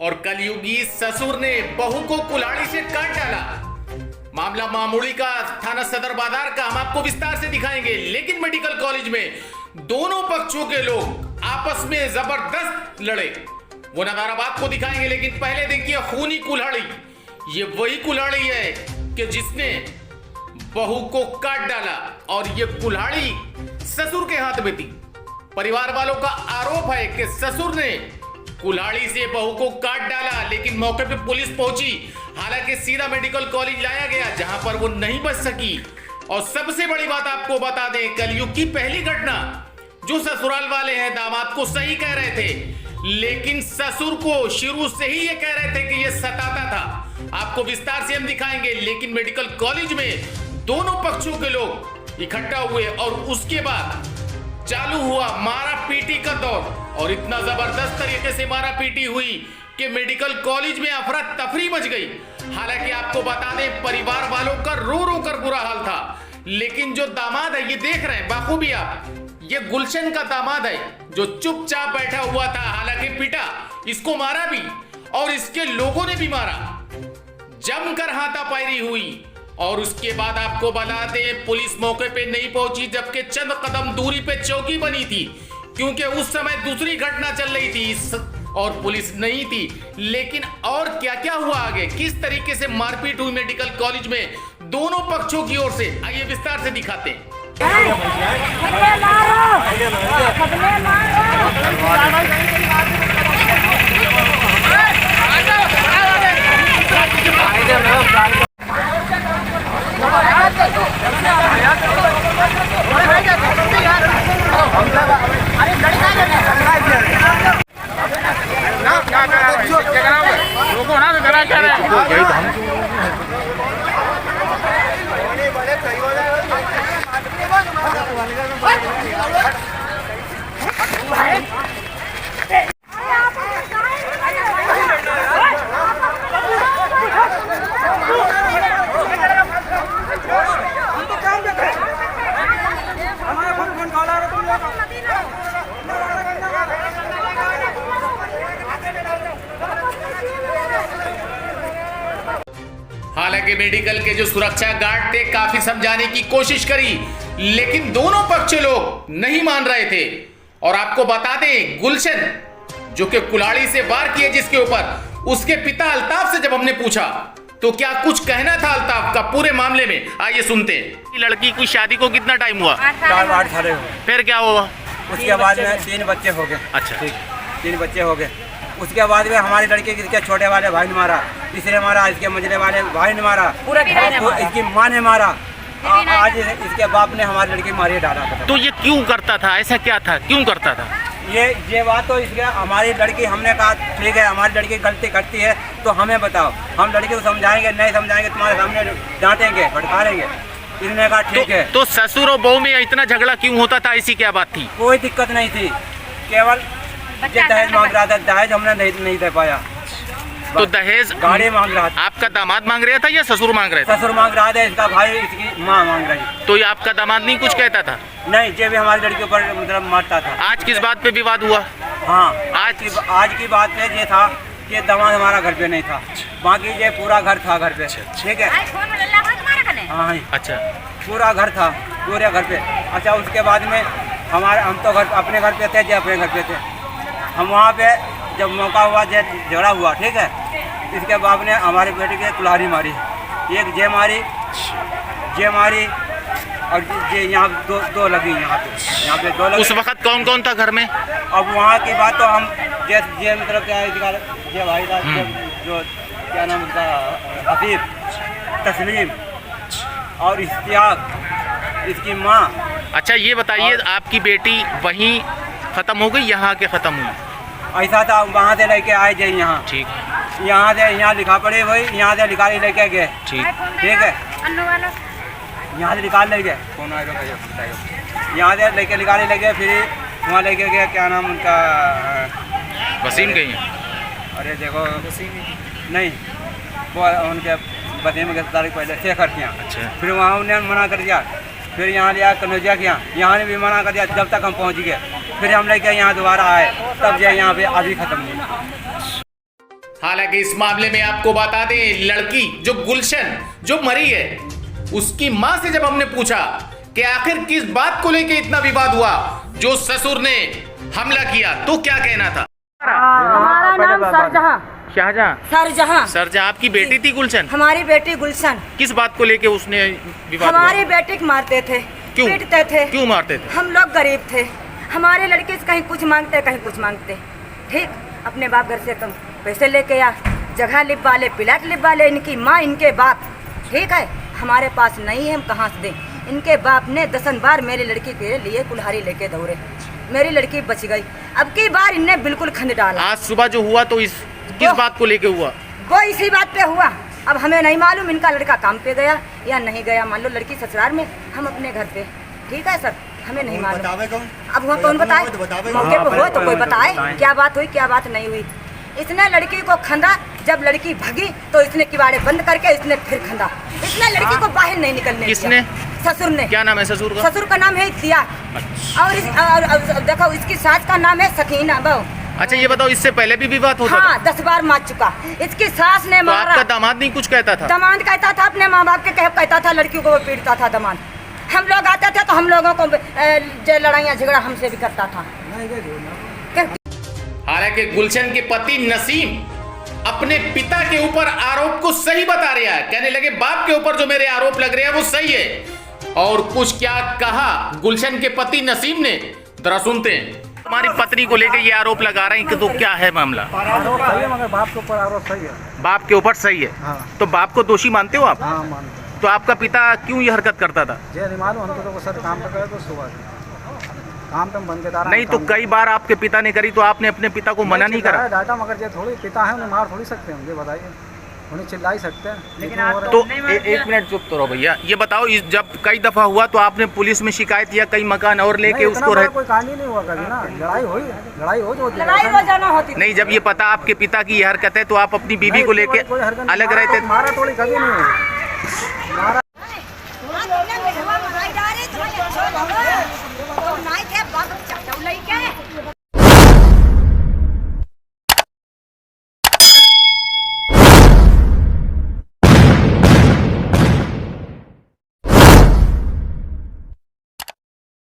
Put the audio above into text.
और कलयुगी ससुर ने बहू को कुल्हाड़ी से काट डाला। मामला मामूली का, थाना सदर बाजार का, हम आपको विस्तार से दिखाएंगे। लेकिन मेडिकल कॉलेज में दोनों पक्षों के लोग आपस में जबरदस्त लड़े, वो नजारा आपको दिखाएंगे। लेकिन पहले देखिए खूनी कुल्हाड़ी। ये वही कुल्हाड़ी है कि जिसने बहू को काट डाला, और ये कुल्हाड़ी ससुर के हाथ में थी। परिवार वालों का आरोप है कि ससुर ने कुल्हाड़ी से बहू को काट डाला, लेकिन मौके पे पुलिस पहुंची। हालांकि सीधा मेडिकल कॉलेज लाया गया, जहां पर वो नहीं बच सकी। और सबसे बड़ी बात आपको बता दें, कलयुग की पहली घटना, जो ससुराल वाले हैं दामाद को सही कह रहे थे, लेकिन ससुर को शुरू से ही ये कह रहे थे कि ये सताता था। आपको विस्तार से हम दिखाएंगे। लेकिन मेडिकल कॉलेज में दोनों पक्षों के लोग इकट्ठा हुए और उसके बाद चालू हुआ मारा पीटी का दौर। और इतना जबरदस्त तरीके से मारा पीटी हुई कि मेडिकल कॉलेज में अफरा तफरी मच गई। हालांकि आपको बता दें, परिवार वालों का रो रो कर बुरा हाल था। लेकिन जो दामाद है, ये देख रहे हैं बाखूबी आप, ये गुलशन का दामाद है जो चुपचाप बैठा हुआ था। हालांकि पिटा, इसको मारा भी और इसके लोगों ने भी मारा, जमकर हाथापाई हुई। और उसके बाद आपको बता दें, पुलिस मौके पे नहीं पहुंची, जबकि चंद कदम दूरी पे चौकी बनी थी, क्योंकि उस समय दूसरी घटना चल रही थी और पुलिस नहीं थी। लेकिन और क्या क्या हुआ आगे, किस तरीके से मारपीट हुई मेडिकल कॉलेज में दोनों पक्षों की ओर से, आइए विस्तार से दिखाते हैं। हालांकि मेडिकल के जो सुरक्षा गार्ड थे, काफी समझाने की कोशिश करी, लेकिन दोनों पक्ष लोग नहीं मान रहे थे। और आपको बता दें, गुलशन जो कि कुल्हाड़ी से वार किए जिसके ऊपर, उसके पिता अल्ताफ से जब हमने पूछा तो क्या कुछ कहना था अल्ताफ का पूरे मामले में, आइए सुनते हैं। लड़की की शादी को कितना टाइम हुआ? 8 साल। फिर क्या हुआ? उसके बाद में 3 बच्चे हो गए। अच्छा, 3 बच्चे हो गए। उसके बाद में हमारे लड़के के छोटे वाले भाई ने मारा, तीसरे मारा, इसके मझले वाले भाई ने मारा, पूरा इसकी माँ ने मारा, आज इसके बाप ने हमारी लड़की मारी डाला। तो ये क्यों करता था? ऐसा क्या था, क्यों करता था? ये बात तो इसके, हमारी लड़की, हमने कहा ठीक है हमारी लड़की गलती करती है तो हमें बताओ, हम लड़की को समझाएंगे, नहीं समझाएंगे तुम्हारे सामने डांटेंगे, फटकारेंगे। इसने कहा ठीक है। तो ससुर और बहू में इतना झगड़ा क्यों होता था? ऐसी क्या बात थी? कोई दिक्कत नहीं थी, केवल दहेज मांग रहा था, दहेज हमने नहीं दे पाया। तो दहेज गाड़ी मांग रहा था। आपका दामाद मांग रहा था या ससुर मांग रहे थे? ससुर मांग रहा था, इसका भाई, इसकी माँ मांग रही। तो ये आपका दामाद नहीं कुछ कहता था? नहीं, ये भी हमारी लड़की पर मतलब मारता था। आज किस बात पे विवाद हुआ? हाँ, आज की बात पे ये था कि दामाद हमारा घर पे नहीं था, बाकी ये पूरा घर था घर पे। ठीक है, हाँ अच्छा, पूरा घर था, पूरे घर पे। अच्छा, उसके बाद में हम तो अपने घर पे थे, ये अपने घर पे थे। हम वहाँ पे जब मौका हुआ, झगड़ा हुआ, ठीक है, इसके बाप ने हमारे बेटे की कुल्हाड़ी मारी, एक जे मारी और ये यहाँ दो लगी, यहाँ पे 2 लगी। उस वक्त कौन कौन था घर में? अब वहाँ की बात तो हम ये मतलब क्या है, ये भाई था, जो क्या नाम उसका, हफीज, तस्लीम और इश्तियाक, इसकी माँ। अच्छा, ये बताइए, आपकी बेटी वहीं खत्म हो गई, यहाँ के खत्म हुई? ऐसा था, वहाँ से लेके आए जाए यहाँ, ठीक, यहाँ से यहाँ लिखा पड़े हुई, यहाँ से निकाल लेके गए। ठीक है, यहाँ से निकाल ले गए, कौन आएगा, यहाँ से लेके निकाल ले गए। फिर वहाँ लेके गया, क्या नाम उनका, वसीम गई हैं। अरे देखो नहीं, वो उनके वसीम के तारीख पहले शेखर के यहाँ। अच्छा। फिर वहाँ उन्होंने मना कर दिया, फिर यहाँ लिया कनौजिया के यहाँ ने भी मना कर दिया। जब तक हम पहुँच गए फिर हम लेके यहाँ दोबारा आए, तब जो यहाँ पे अभी खत्म हुई। हालांकि इस मामले में आपको बता दें, लड़की जो गुलशन जो मरी है, उसकी मां से जब हमने पूछा कि आखिर किस बात को लेके इतना विवाद हुआ जो ससुर ने हमला किया, तो क्या कहना था? हमारा नाम सरजहां। शाहजहां। सरजहां। सरजहां आपकी बेटी थी गुलशन? हमारी बेटी गुलशन। किस बात को लेके उसने विवाद हमारी बेटी को मारते थे, क्यों? पीटते थे। क्यों मारते थे? हम लोग गरीब थे, हमारे लड़के से कहीं कुछ मांगते कहीं कुछ मांगते। ठीक, अपने बाप घर से तुम पैसे लेके आ, जगह लिप वाले, प्लाट लिप वाले, इनकी माँ इनके बाप। ठीक है, हमारे पास नहीं है, हम कहाँ से दें। इनके बाप ने 10 बार मेरी लड़की के लिए कुल्हाड़ी लेके दौड़े, मेरी लड़की बच गई। अब की बार इनने बिल्कुल खंड डाला। आज सुबह जो हुआ तो किस बात को लेके हुआ? वो इसी बात पे हुआ। अब हमें नहीं मालूम इनका लड़का काम पे गया या नहीं गया। मान लो लड़की ससुराल में, हम अपने घर पे। ठीक है सर, हमें नहीं मालूम। अब वहाँ कौन बताए? मौके पे हो तो कोई बताए क्या बात हुई क्या बात नहीं हुई। इसने लड़की को खंदा, जब लड़की भगी तो इसने किवाड़े बंद करके इसने फिर खंदा। इसने लड़की को बाहर नहीं निकलने दिया। किसने? ससुर ने। क्या नाम है ससुर का? ससुर का नाम है इख्तियार। और देखो इसकी सास का नाम है सकीना बहू। अच्छा ये बताओ, इससे पहले भी विवाद होता हाँ, 10 बार मार चुका। इसकी सास ने था? तो मारा। आपका दामाद नहीं कुछ कहता था? दामाद कहता था, अपने माँ बाप के कहता था, लड़कियों को वो पीटता था दामाद। हम लोग आते थे तो हम लोगों को जो लड़ाइयाँ झगड़ा हमसे भी करता था। हालांकि गुलशन के पति नसीम अपने पिता के ऊपर आरोप को सही बता रहा है। कहने लगे बाप के ऊपर जो मेरे आरोप लग रहे हैं वो सही है। और कुछ क्या कहा गुलशन के पति नसीम ने, जरा सुनते हैं। हमारी पत्नी को लेकर ये आरोप लगा रहे हैं कि तो क्या है मामला? आरोप सही है, मगर बाप के ऊपर आरोप सही है। बाप के ऊपर सही है? हाँ। तो बाप को दोषी मानते हो आप? हाँ मानते हैं। तो आपका पिता क्यों ये हरकत करता था? जे नहीं मालूम, हमको तो सर काम पे गए तो सुबह से काम पे बंद के दारा नहीं तो कई बार आपके पिता ने करी तो आपने अपने पिता को मना नहीं करा? डाटा, मगर जे थोड़ी पिता है उन्हें मार थोड़ी सकते हैं, मुझे बताइए। उन्हें चिल्ला ही सकते हैं, लेकिन तो एक मिनट चुप तो रहो भैया। ये बताओ, जब कई दफा हुआ तो आपने पुलिस में शिकायत किया, कई मकान और लेके उसको कोई कांड ही नहीं हुआ कभी ना। लड़ाई हो जो लड़ाई रोजाना होती थी। नहीं, जब ये पता आपके पिता की ये हरकत है तो आप अपनी बीवी को लेके अलग रहते? मारा थोड़ी कभी नहीं हुआ।